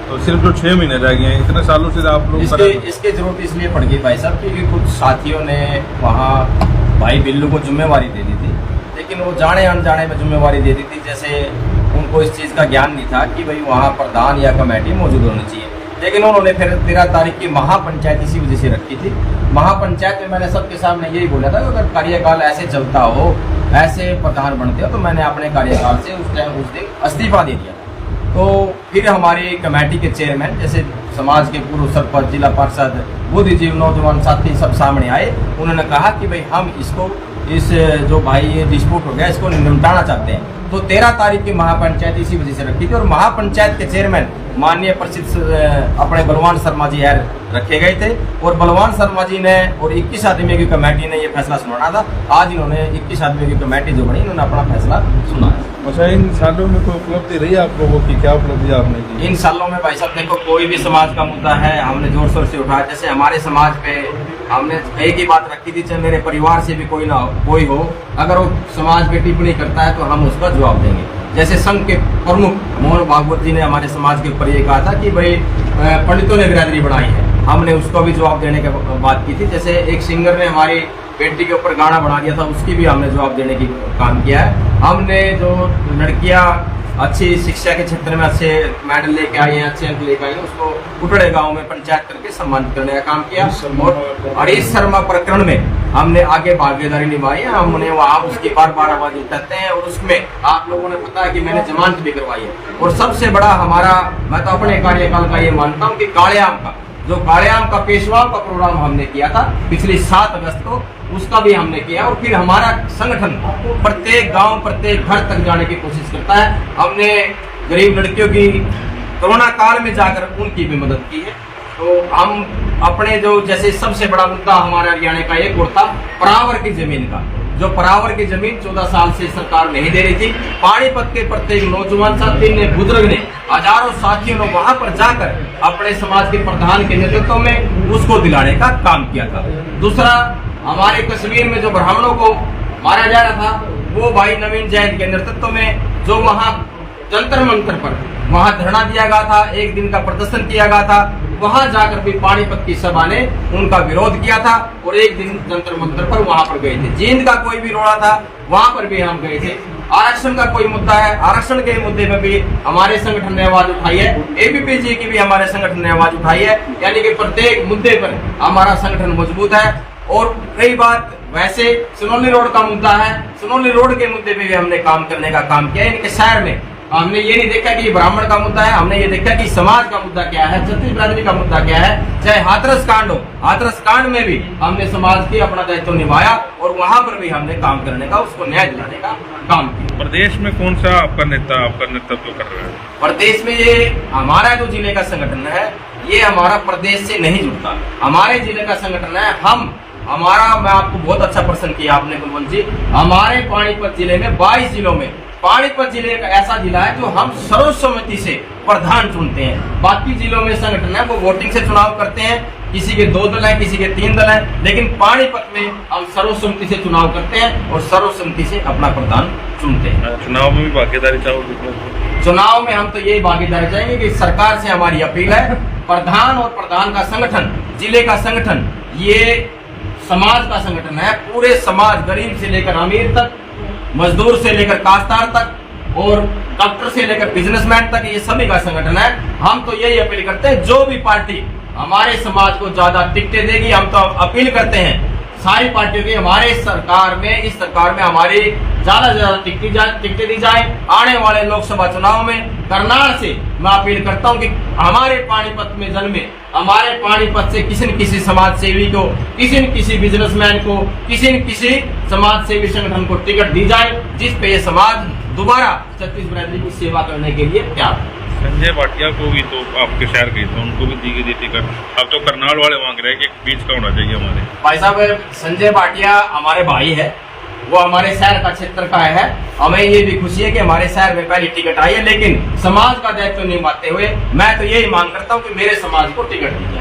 तो सिर्फ जो 6 महीने रह गए हैं, इतने सालों से आप लोग इसकी जरूरत इसलिए पड़ गई भाई साहब, क्योंकि कुछ साथियों ने वहाँ भाई बिल्लू को जिम्मेवारी दे दी थी, लेकिन वो जाने अनजाने में जिम्मेवारी दे दी थी। जैसे उनको इस चीज़ का ज्ञान नहीं था कि भाई वहाँ प्रधान या कमेटी मौजूद होनी चाहिए, लेकिन उन्होंने फिर 13 तारीख की महापंचायत इसी वजह से रखी थी। महापंचायत में मैंने सबके सामने यही बोला था कि अगर कार्यकाल ऐसे चलता हो, ऐसे प्रधान बनते हो, तो मैंने अपने कार्यकाल से उस दिन इस्तीफा दे दिया। तो फिर हमारी कमेटी के चेयरमैन, जैसे समाज के पूर्व सरपंच, जिला पार्षद, बुद्धिजीवी, नौजवान साथी सब सामने आए। उन्होंने कहा कि भाई हम इस जो भाई ये डिस्प्यूट हो गया, इसको निपटाना चाहते हैं। तो 13 तारीख की महापंचायत इसी वजह से रखी थी, और महापंचायत के चेयरमैन माननीय प्रसिद्ध अपने बलवान शर्मा जी रखे गए थे, और बलवान शर्मा जी ने और 21 आदमी की कमेटी ने ये फैसला सुनाना था। आज इन्होंने 21 आदमी की कमेटी जो बनी, इन्होंने अपना फैसला सुनाया। अच्छा, इन सालों में कोई उपलब्धि रही आप लोगों की? क्या उपलब्धि आपने की इन सालों में? भाई साहब देखो, कोई भी समाज का मुद्दा है हमने जोर शोर से उठाया। जैसे हमारे समाज पे हमने एक ही बात रखी थी, चाहे मेरे परिवार से भी कोई हो, अगर वो समाज पे टिप्पणी करता है तो हम उसका जवाब देंगे। जैसे संघ के प्रमुख मोहन भागवत जी ने हमारे समाज के ऊपर ये कहा था कि भाई पंडितों ने बिरादरी बनाई है, हमने उसको भी जवाब देने की बात की थी। जैसे एक सिंगर ने हमारी बेटी के ऊपर गाना बना दिया था, उसकी भी हमने जवाब देने की काम किया है। हमने जो लड़कियां अच्छी शिक्षा के क्षेत्र में अच्छे मेडल लेके आई हैं, अच्छे अंक लेके आई हैं, उसको कुटड़े गांव में पंचायत करके सम्मानित करने का काम किया। और हरीश शर्मा प्रकरण में हमने आगे भागीदारी निभाई है। हमने वहाँ उसकी बार आवाज उठाते हैं, और उसमें आप लोगों ने पता है कि मैंने जमानत भी करवाई है। और सबसे बड़ा हमारा, मैं तो अपने कार्यकाल का ये मानता हूँ कि काले आम का पेशवा का प्रोग्राम हमने किया था पिछली 7 अगस्त को, उसका भी हमने किया। और फिर हमारा संगठन प्रत्येक गांव, प्रत्येक घर तक जाने की कोशिश करता है। हमने गरीब लड़कियों की कोरोना काल में जाकर उनकी भी मदद की है। तो हम अपने जो, जैसे सबसे बड़ा मुद्दा हमारे हरियाणा का एक और था परावर की जमीन का, जो परावर की जमीन 14 साल से सरकार नहीं दे रही थी। पानीपत के प्रत्येक नौजवान साथी ने, बुजुर्ग ने, हजारों साथियों ने वहां पर जाकर अपने समाज के प्रधान के नेतृत्व में उसको दिलाने का काम किया था। दूसरा, हमारे कश्मीर में जो ब्राह्मणों को मारा जा रहा था, वो भाई नवीन जैन के नेतृत्व में जो वहां जंतर मंतर पर वहां धरना दिया गया था, एक दिन का प्रदर्शन किया गया था, वहां जाकर भी पानीपत की सभा ने उनका विरोध किया था, और एक दिन जंतर मंतर पर वहां पर गए थे। जींद का कोई भी रोड़ा था, वहां पर भी हम गए थे। आरक्षण का कोई मुद्दा है, आरक्षण के मुद्दे में भी हमारे संगठन ने आवाज उठाई है। एबीपीजी की भी हमारे संगठन ने आवाज उठाई है। यानी कि प्रत्येक मुद्दे पर हमारा संगठन मजबूत है। और कई बात, वैसे सुनौली रोड का मुद्दा है, सुनौली रोड के मुद्दे पे भी हमने काम करने का काम किया है। इनके शहर में हमने ये नहीं देखा कि ब्राह्मण का मुद्दा है, हमने ये देखा कि समाज का मुद्दा क्या है, छत्तीस बिरादरी का मुद्दा क्या है। चाहे हाथरस कांड हो, हाथरस कांड में भी हमने समाज की अपना दायित्व निभाया, और वहां पर भी हमने काम करने का, उसको न्याय दिलाने का काम किया। प्रदेश में कौन सा आपका नेतृत्व कर रहा है? प्रदेश में ये हमारा जो जिले का संगठन है, ये हमारा प्रदेश से नहीं जुड़ता, हमारे जिले का संगठन है। मैं आपको बहुत अच्छा प्रश्न किया आपने कुलवंत जी। हमारे पानीपत जिले में 22 जिलों में पानीपत जिले का ऐसा जिला है जो हम सर्वसम्मति से प्रधान चुनते हैं। बाकी जिलों में संगठन है वो वोटिंग से चुनाव करते हैं, किसी के 2 दल हैं, किसी के 3 दल हैं, लेकिन पानीपत में हम सर्वसम्मति से चुनाव करते हैं और सर्वसम्मति से अपना प्रधान चुनते हैं। चुनाव में भी भागीदारी चाहोगे? चुनाव में हम तो यही भागीदारी चाहेंगे कि सरकार से हमारी अपील है, प्रधान और प्रधान का संगठन, जिले का संगठन, ये समाज का संगठन है। पूरे समाज, गरीब से लेकर अमीर तक, मजदूर से लेकर काश्तकार तक, और डॉक्टर से लेकर बिजनेसमैन तक, ये सभी का संगठन है। हम तो यही अपील करते हैं, जो भी पार्टी हमारे समाज को ज्यादा टिकटें देगी, हम तो अपील करते हैं सारी पार्टियों की, हमारे सरकार में, इस सरकार में हमारी ज्यादा से ज्यादा टिकटें दी जाए। आने वाले लोकसभा चुनाव में करनाल से मैं अपील करता हूं कि हमारे पानीपत में जन्मे, हमारे पानीपत से किसी न किसी समाज सेवी को, किसी न किसी बिजनेसमैन को, किसी न किसी समाज सेवी संगठन को टिकट दी जाए, जिस पे ये समाज दोबारा छत्तीस बिरादरी की सेवा करने के लिए तैयार है। संजय भाटिया को भी तो आपके शहर गए थे, उनको भी दी गई टिकट। अब तो करनाल वाले मांग रहे हैं कि बीच का होना चाहिए हमारे। भाई साहब, संजय भाटिया हमारे भाई है, वो हमारे शहर का क्षेत्र का है। हमें ये भी खुशी है कि हमारे शहर में पहली टिकट आई है, लेकिन समाज का दायित्व निभाते हुए मैं तो यही मांग करता हूँ कि मेरे समाज को टिकट दी जाए।